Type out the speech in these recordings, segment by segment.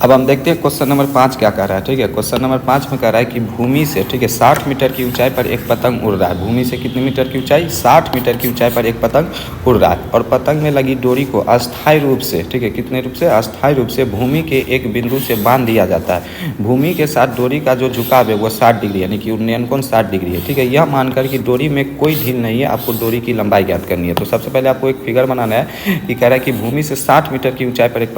अब हम देखते हैं क्वेश्चन नंबर 5 क्या कह रहा है। ठीक है, क्वेश्चन नंबर 5 में कह रहा है कि भूमि से, ठीक है, 60 मीटर की ऊंचाई पर एक पतंग उड़ रहा है। भूमि से कितने मीटर की ऊंचाई? 60 मीटर की ऊंचाई पर एक पतंग उड़ रहा है और पतंग में लगी डोरी को अस्थायी रूप से, ठीक है, कितने रूप से? अस्थायी रूप से भूमि के एक बिंदु से बांध दिया जाता है। भूमि के साथ डोरी का जो झुकाव है वो 60 डिग्री यानी कि उन्नयन कोण 60 डिग्री है। ठीक है, यह मानकर कि डोरी में कोई ढील नहीं है, आपको डोरी की लंबाई ज्ञात करनी है। तो सबसे पहले आपको एक फिगर बनाना है कि कह रहा है कि भूमि से 60 मीटर की ऊंचाई पर एक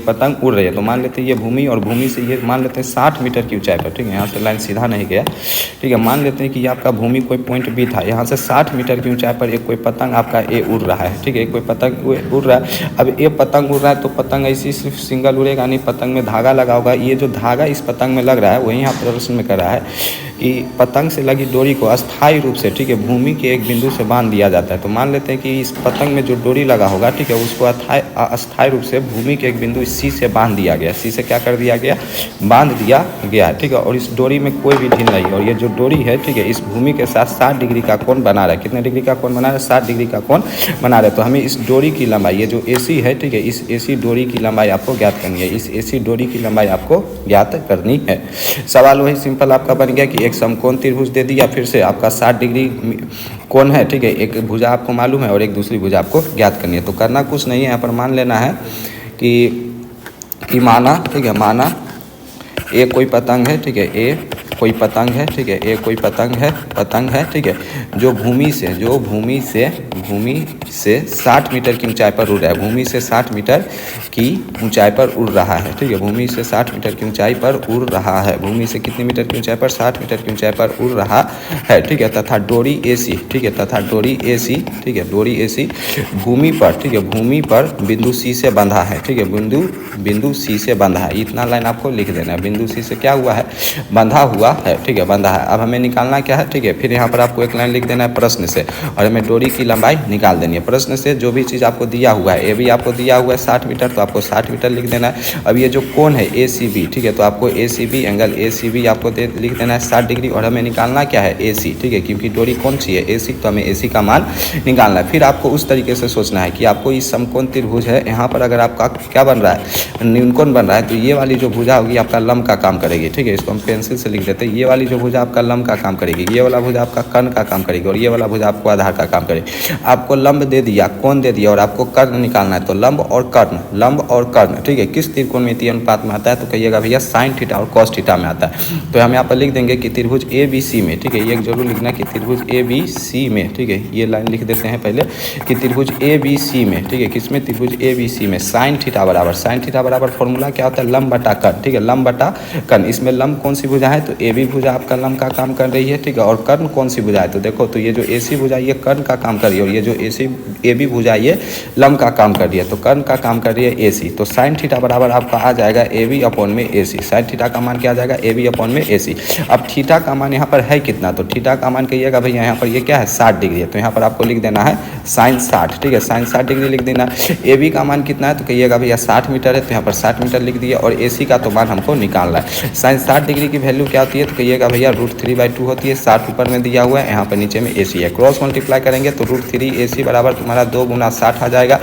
पतंग उड़ रही है। तो मान लेते हैं ये भूमि और भूमि से ये मान लेते हैं 60 मीटर की ऊंचाई पर। ठीक है, यहाँ से लाइन सीधा नहीं गया। ठीक है, मान लेते हैं कि ये आपका भूमि कोई पॉइंट बी था, यहाँ से 60 मीटर की ऊंचाई पर एक कोई पतंग आपका ए उड़ रहा है। ठीक है, कोई पतंग उड़ रहा है। अब ये पतंग उड़ रहा है तो पतंग ऐसी सिर्फ सिंगल उड़ेगा नहीं, पतंग में धागा लगा होगा। ये जो धागा इस पतंग में लग रहा है वही यहाँ प्रश्न में कर रहा है कि पतंग से लगी डोरी को अस्थायी रूप से, ठीक है, भूमि के एक बिंदु से बांध दिया जाता है। तो मान लेते हैं कि इस पतंग में जो डोरी लगा होगा, ठीक है, उसको अस्थायी रूप से भूमि के एक बिंदु सी से बांध दिया गया। सी से क्या कर दिया गया? बांध दिया गया है। ठीक है, और इस डोरी में कोई भी ढील नहीं है और ये जो डोरी है, ठीक है, इस भूमि के साथ 60 डिग्री का कोण बना रहा है। कितने डिग्री का कोण बना रहा है? 60 डिग्री का कोण बना रहा है। तो हमें इस डोरी की लंबाई, ये जो एसी है, ठीक है, इस एसी डोरी की लंबाई आपको ज्ञात करनी है। इस एसी डोरी की लंबाई आपको ज्ञात करनी है। सवाल वही सिंपल आपका बन गया कि एक समकोण त्रिभुज दे दिया, फिर से आपका 60 डिग्री कोण है। ठीक है, एक भुजा आपको मालूम है और एक दूसरी भुजा आपको ज्ञात करनी है। तो करना कुछ नहीं है, यहाँ पर मान लेना है कि माना, ठीक है, माना ए कोई पतंग है, ठीक है, ए कोई पतंग है, ठीक है, ए कोई पतंग है, ठीक है, जो भूमि से 60 मीटर की ऊंचाई पर उड़ रहा है। भूमि से 60 मीटर की ऊंचाई पर उड़ रहा है। ठीक है, भूमि से 60 मीटर की ऊंचाई पर उड़ रहा है। भूमि से कितने मीटर की ऊंचाई पर? 60 मीटर की ऊंचाई पर उड़ रहा है। ठीक है, तथा डोरी एसी, ठीक है, तथा डोरी एसी, ठीक है, डोरी एसी भूमि पर, ठीक है, भूमि पर बिंदु सी से बंधा है। ठीक है, बिंदु सी से बंधा है। इतना लाइन आपको लिख देना है। बिंदु सी से क्या हुआ है? बंधा हुआ है। ठीक है, बंधा है। अब हमें निकालना क्या है? ठीक है, फिर यहाँ पर आपको एक लाइन लिख देना है प्रश्न से और हमें डोरी की लंबाई निकाल देनी है। प्रश्न से जो भी चीज़ आपको दिया हुआ है, ये भी आपको दिया हुआ है 60 मीटर, तो आपको 60 मीटर लिख देना है। अब ये जो कोण है ए सी बी, ठीक है, तो आपको A C B angle A C B आपको लिख देना है 60 डिग्री और हमें निकालना क्या है? ए सी। ठीक है, क्योंकि डोरी कौन सी है? ए सी, तो हमें ए सी का मान निकालना है। फिर आपको उस तरीके से सोचना है कि आपको इस समकोण त्रिभुज है, यहाँ पर अगर आपका क्या बन रहा है? न्यूनकोण बन रहा है, तो ये वाली जो भुजा होगी आपका लंब का काम करेगी। ठीक है, इसको हम पेंसिल से लिख देते हैं। ये वाली जो भुजा आपका लंब का काम करेगी, ये वाला भुजा आपका कर्ण का काम करेगी और ये वाला भुजा आपको आधार का काम करेगी। आपको लंब दे दिया, कोण दे दिया और आपको कर्ण निकालना है। तो लंब और कर्ण, ठीक है, किस त्रिकोणमितीय अनुपात में आता है? तो कहिएगा भैया साइन थीटा और कॉस थीटा में आता है। तो हम यहाँ पर लिख देंगे कि त्रिभुज ए बी सी में, ठीक है, ये जरूर लिखना कि त्रिभुज ए बी सी में, ठीक है, ये लाइन लिख देते हैं पहले कि त्रिभुज ए बी सी में, ठीक है, किसमें? त्रिभुज ए बी सी में साइन थीटा बराबर फॉर्मूला क्या होता है? लंब बटा कर्ण। ठीक है, लंब बटा कर्ण। इसमें लंब कौन सी भुजा है? तो ए बी भुजा आपका लंब का काम कर रही है। ठीक है, और कर्ण कौन सी भुजा है? तो देखो, तो ये जो ए सी भुजा ये कर्ण का काम कर रही है और ये जो ए बी भुजा ये लंब का काम कर रही है। तो कर्ण का काम कर रही है ए सी। तो साइन थीटा बराबर आपका आ जाएगा ए बी अपॉन में ए सी। साइन थीटा का मान क्या आ जाएगा? ए बी अपॉन में ए सी। अब थीटा का मान यहाँ पर है कितना? तो थीटा का मान कहिएगा भैया यहाँ पर ये क्या है? 60 डिग्री है। तो यहाँ पर आपको लिख देना है साइन 60। ठीक है, साइन 60 डिग्री लिख देना। ए बी का मान कितना है? तो कहिएगा भैया 60 मीटर है, तो यहाँ पर 60 मीटर लिख दिया और ए सी का तो मान हमको निकालना है। साइन 60 डिग्री की वैल्यू क्या होती है? तो कहिएगा भैया √3/2 होती है। 60 ऊपर में दिया हुआ है, यहाँ पर नीचे में ए सी है। क्रॉस मल्टीप्लाई करेंगे तो √3 ए सी बराबर तुम्हारा 2 गुना 60 आ जाएगा।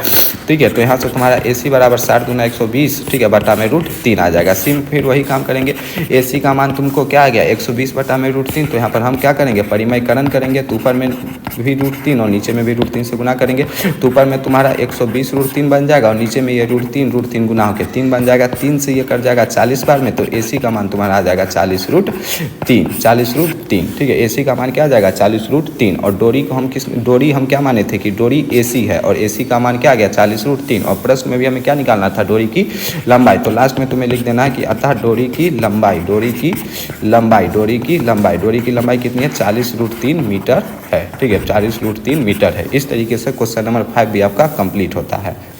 ठीक है, तो यहाँ से तुम्हारा ए सी बराबर 60 गुना 120, ठीक है, बटा में √3 आ जाएगा। सिम फिर वही काम करेंगे। ए सी का मान तुमको क्या आ गया? 120 बटा में √3। तो यहाँ पर हम क्या करेंगे? परिमयकरण करेंगे। तो ऊपर में भी √3 और नीचे में भी √3 से गुना करेंगे। तो ऊपर में तुम्हारा 120 √3 बन जाएगा और नीचे में ये √3 गुना होकर 3 बन जाएगा। 3 से ये कट जाएगा 40 बार में, तो ए सी का मान तुम्हारा आ जाएगा 40√3। ठीक है, ए सी का मान क्या आ जाएगा? 40√3। और डोरी हम क्या माने थे कि डोरी ए सी है और ए सी का मान क्या आ गया? 40√3। और प्रश्न में भी हमें क्या निकालना था? डोरी की लंबाई। तो लास्ट में तुम्हें लिख देना है कि अतः डोरी की लंबाई कितनी है? 40√3 मीटर है। ठीक है, 40√3 मीटर है। इस तरीके से क्वेश्चन नंबर 5 भी आपका कंप्लीट होता है।